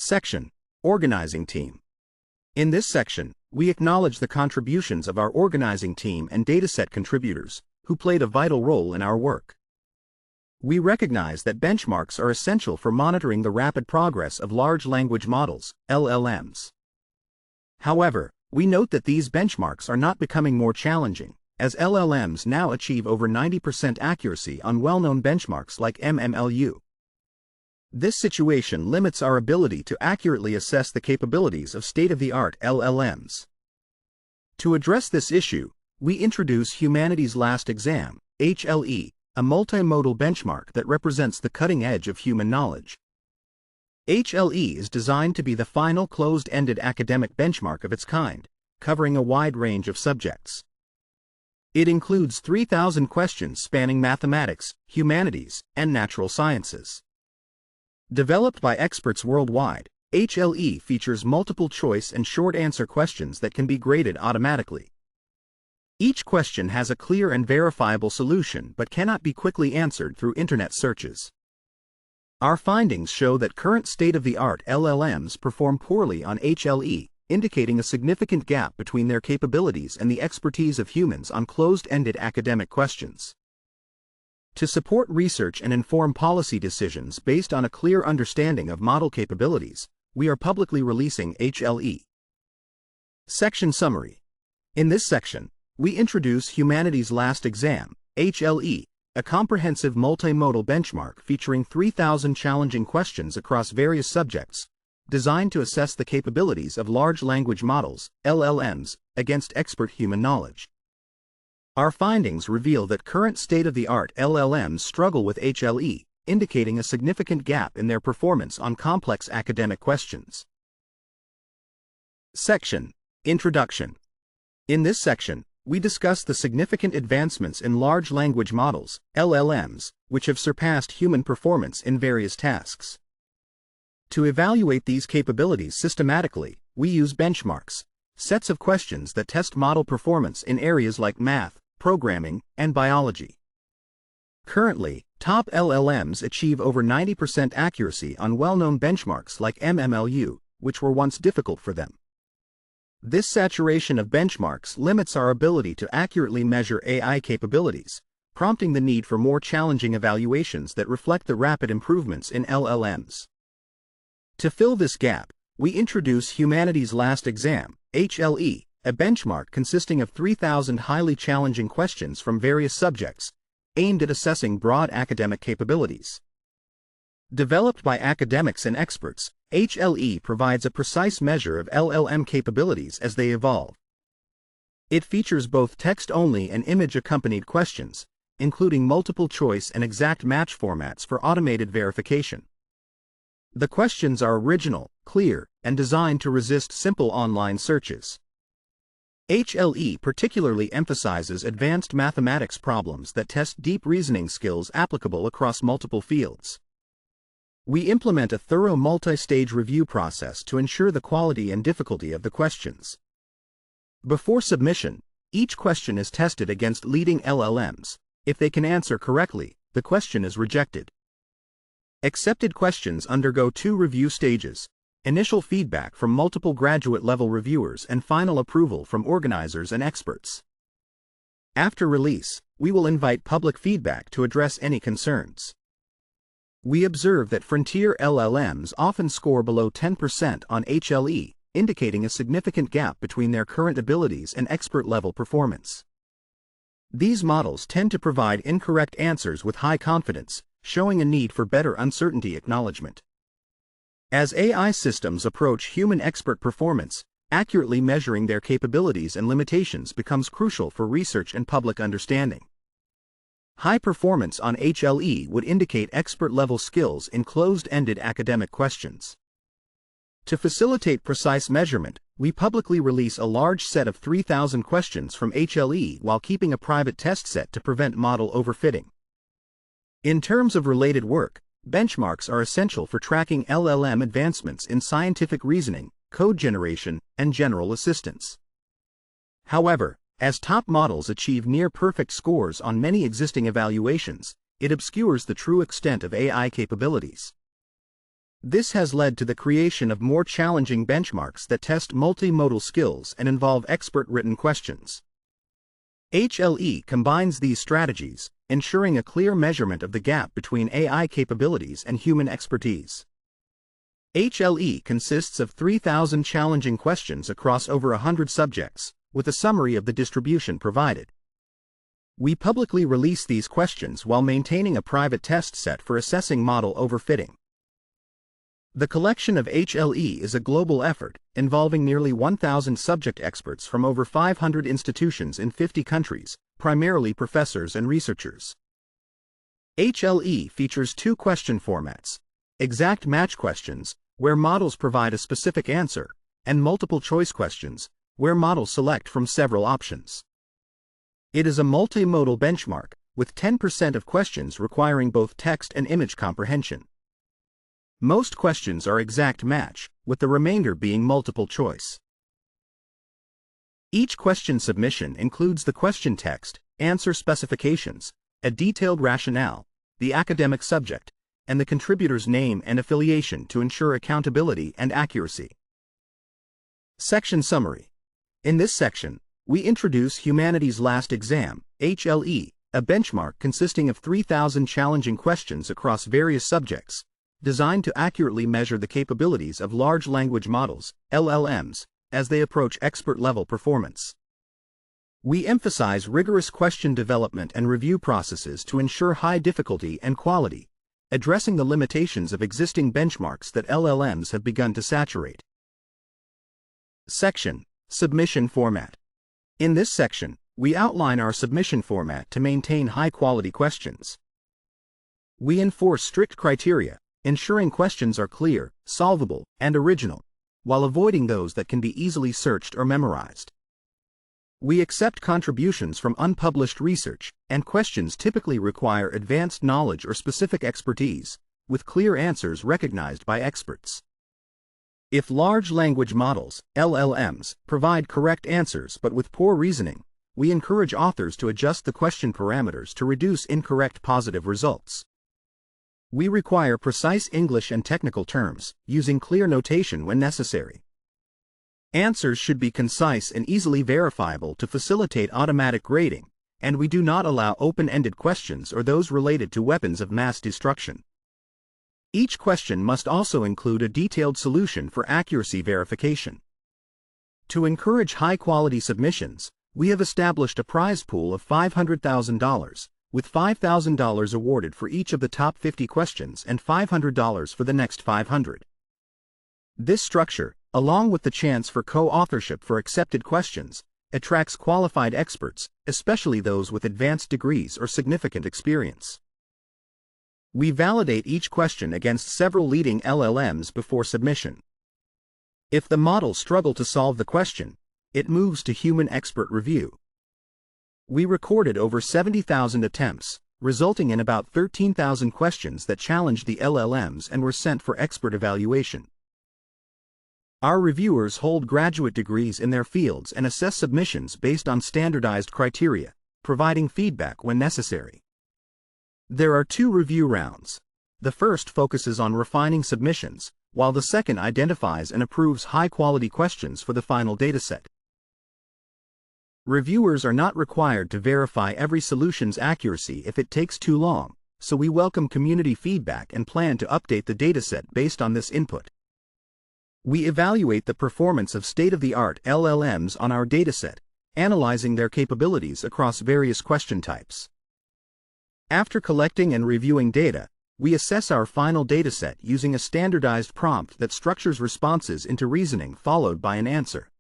Section: Organizing Team. In this section, we acknowledge the contributions of our organizing team and dataset contributors, who played a vital role in our work. We recognize that benchmarks are essential for monitoring the rapid progress of large language models, LLMs. However, we note that these benchmarks are not becoming more challenging, as LLMs now achieve over 90% accuracy on well-known benchmarks like MMLU. This situation limits our ability to accurately assess the capabilities of state-of-the-art LLMs. To address this issue, we introduce Humanity's Last Exam, HLE, a multimodal benchmark that represents the cutting edge of human knowledge. HLE is designed to be the final closed-ended academic benchmark of its kind, covering a wide range of subjects. It includes 3,000 questions spanning mathematics, humanities, and natural sciences. Developed by experts worldwide, HLE features multiple-choice and short-answer questions that can be graded automatically. Each question has a clear and verifiable solution but cannot be quickly answered through internet searches. Our findings show that current state-of-the-art LLMs perform poorly on HLE, indicating a significant gap between their capabilities and the expertise of humans on closed-ended academic questions. To support research and inform policy decisions based on a clear understanding of model capabilities, we are publicly releasing HLE. Section Summary. In this section, we introduce Humanity's Last Exam, HLE, a comprehensive multimodal benchmark featuring 3,000 challenging questions across various subjects, designed to assess the capabilities of large language models, LLMs, against expert human knowledge. Our findings reveal that current state-of-the-art LLMs struggle with HLE, indicating a significant gap in their performance on complex academic questions. Section: Introduction. In this section, we discuss the significant advancements in large language models, LLMs, which have surpassed human performance in various tasks. To evaluate these capabilities systematically, we use benchmarks, sets of questions that test model performance in areas like math, programming, and biology. Currently, top LLMs achieve over 90% accuracy on well-known benchmarks like MMLU, which were once difficult for them. This saturation of benchmarks limits our ability to accurately measure AI capabilities, prompting the need for more challenging evaluations that reflect the rapid improvements in LLMs. To fill this gap, we introduce Humanity's Last Exam, HLE, a benchmark consisting of 3,000 highly challenging questions from various subjects, aimed at assessing broad academic capabilities. Developed by academics and experts, HLE provides a precise measure of LLM capabilities as they evolve. It features both text-only and image-accompanied questions, including multiple-choice and exact match formats for automated verification. The questions are original, clear, and designed to resist simple online searches. HLE particularly emphasizes advanced mathematics problems that test deep reasoning skills applicable across multiple fields. We implement a thorough multi-stage review process to ensure the quality and difficulty of the questions. Before submission, each question is tested against leading LLMs. If they can answer correctly, the question is rejected. Accepted questions undergo 2 review stages: initial feedback from multiple graduate-level reviewers and final approval from organizers and experts. After release, we will invite public feedback to address any concerns. We observe that frontier LLMs often score below 10% on HLE, indicating a significant gap between their current abilities and expert-level performance. These models tend to provide incorrect answers with high confidence, showing a need for better uncertainty acknowledgement. As AI systems approach human expert performance, accurately measuring their capabilities and limitations becomes crucial for research and public understanding. High performance on HLE would indicate expert-level skills in closed-ended academic questions. To facilitate precise measurement, we publicly release a large set of 3,000 questions from HLE while keeping a private test set to prevent model overfitting. In terms of related work, benchmarks are essential for tracking LLM advancements in scientific reasoning, code generation, and general assistance. However, as top models achieve near-perfect scores on many existing evaluations, it obscures the true extent of AI capabilities. This has led to the creation of more challenging benchmarks that test multimodal skills and involve expert-written questions. HLE combines these strategies, ensuring a clear measurement of the gap between AI capabilities and human expertise. HLE consists of 3,000 challenging questions across over 100 subjects, with a summary of the distribution provided. We publicly release these questions while maintaining a private test set for assessing model overfitting. The collection of HLE is a global effort, involving nearly 1,000 subject experts from over 500 institutions in 50 countries, primarily professors and researchers. HLE features two question formats: exact match questions, where models provide a specific answer, and multiple choice questions, where models select from several options. It is a multimodal benchmark, with 10% of questions requiring both text and image comprehension. Most questions are exact match, with the remainder being multiple choice. Each question submission includes the question text, answer specifications, a detailed rationale, the academic subject, and the contributor's name and affiliation to ensure accountability and accuracy. Section Summary. In this section, we introduce Humanities Last Exam, HLE, a benchmark consisting of 3,000 challenging questions across various subjects, designed to accurately measure the capabilities of large language models, LLMs, as they approach expert-level performance. We emphasize rigorous question development and review processes to ensure high difficulty and quality, addressing the limitations of existing benchmarks that LLMs have begun to saturate. Section: Submission Format. In this section, we outline our submission format to maintain high-quality questions. We enforce strict criteria, ensuring questions are clear, solvable, and original, while avoiding those that can be easily searched or memorized. We accept contributions from unpublished research, and questions typically require advanced knowledge or specific expertise, with clear answers recognized by experts. If large language models, LLMs, provide correct answers but with poor reasoning, we encourage authors to adjust the question parameters to reduce incorrect positive results. We require precise English and technical terms, using clear notation when necessary. Answers should be concise and easily verifiable to facilitate automatic grading, and we do not allow open-ended questions or those related to weapons of mass destruction. Each question must also include a detailed solution for accuracy verification. To encourage high-quality submissions, we have established a prize pool of $500,000, with $5,000 awarded for each of the top 50 questions and $500 for the next 500. This structure, along with the chance for co-authorship for accepted questions, attracts qualified experts, especially those with advanced degrees or significant experience. We validate each question against several leading LLMs before submission. If the models struggle to solve the question, it moves to human expert review. We recorded over 70,000 attempts, resulting in about 13,000 questions that challenged the LLMs and were sent for expert evaluation. Our reviewers hold graduate degrees in their fields and assess submissions based on standardized criteria, providing feedback when necessary. There are two review rounds. The first focuses on refining submissions, while the second identifies and approves high-quality questions for the final dataset. Reviewers are not required to verify every solution's accuracy if it takes too long, so we welcome community feedback and plan to update the dataset based on this input. We evaluate the performance of state-of-the-art LLMs on our dataset, analyzing their capabilities across various question types. After collecting and reviewing data, we assess our final dataset using a standardized prompt that structures responses into reasoning followed by an answer.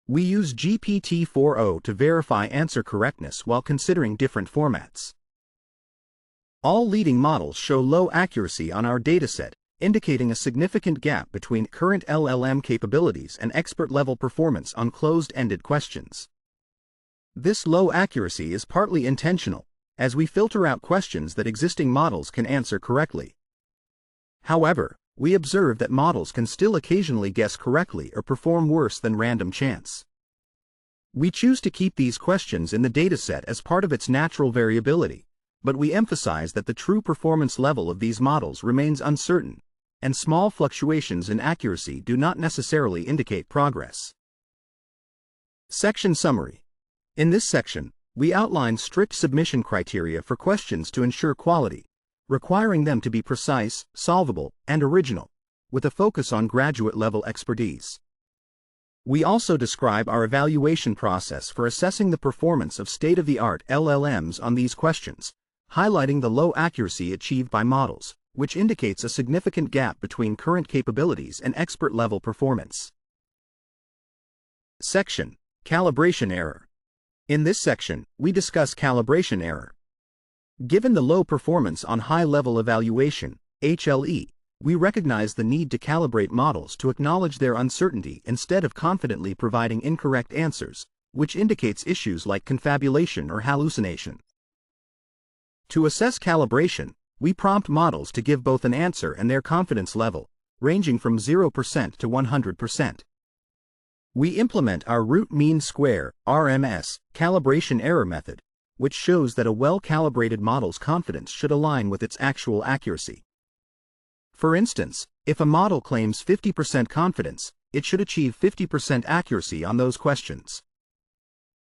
We use GPT-4o to verify answer correctness while considering different formats. All leading models show low accuracy on our dataset, indicating a significant gap between current LLM capabilities and expert-level performance on closed-ended questions. This low accuracy is partly intentional, as we filter out questions that existing models can answer correctly. However, we observe that models can still occasionally guess correctly or perform worse than random chance. We choose to keep these questions in the dataset as part of its natural variability, but we emphasize that the true performance level of these models remains uncertain, and small fluctuations in accuracy do not necessarily indicate progress. Section Summary. In this section, we outline strict submission criteria for questions to ensure quality, requiring them to be precise, solvable, and original, with a focus on graduate-level expertise. We also describe our evaluation process for assessing the performance of state-of-the-art LLMs on these questions, highlighting the low accuracy achieved by models, which indicates a significant gap between current capabilities and expert-level performance. Section: Calibration Error. In this section, we discuss calibration error. Given the low performance on high-level evaluation, HLE, we recognize the need to calibrate models to acknowledge their uncertainty instead of confidently providing incorrect answers, which indicates issues like confabulation or hallucination. To assess calibration, we prompt models to give both an answer and their confidence level, ranging from 0% to 100%. We implement our root mean square (RMS) calibration error method, which shows that a well-calibrated model's confidence should align with its actual accuracy. For instance, if a model claims 50% confidence, it should achieve 50% accuracy on those questions.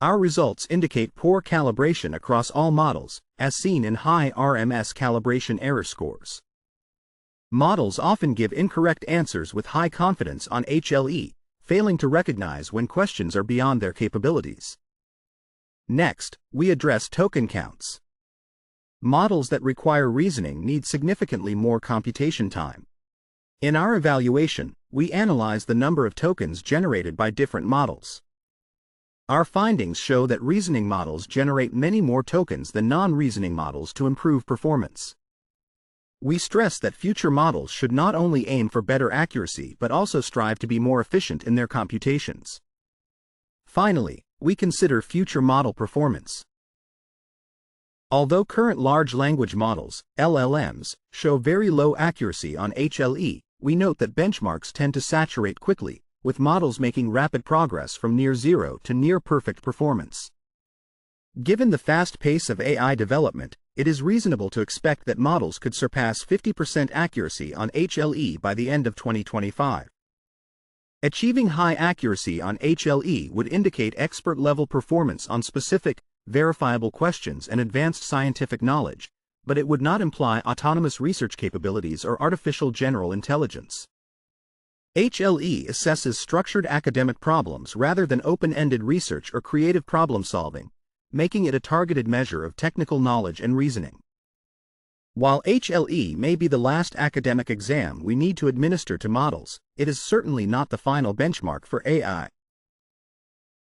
Our results indicate poor calibration across all models, as seen in high RMS calibration error scores. Models often give incorrect answers with high confidence on HLE, failing to recognize when questions are beyond their capabilities. Next, we address token counts. Models that require reasoning need significantly more computation time. In our evaluation, we analyze the number of tokens generated by different models. Our findings show that reasoning models generate many more tokens than non-reasoning models to improve performance. We stress that future models should not only aim for better accuracy but also strive to be more efficient in their computations. Finally, we consider future model performance. Although current large language models, LLMs, show very low accuracy on HLE, we note that benchmarks tend to saturate quickly, with models making rapid progress from near zero to near perfect performance. Given the fast pace of AI development, it is reasonable to expect that models could surpass 50% accuracy on HLE by the end of 2025. Achieving high accuracy on HLE would indicate expert-level performance on specific, verifiable questions and advanced scientific knowledge, but it would not imply autonomous research capabilities or artificial general intelligence. HLE assesses structured academic problems rather than open-ended research or creative problem-solving, making it a targeted measure of technical knowledge and reasoning. While HLE may be the last academic exam we need to administer to models, it is certainly not the final benchmark for AI.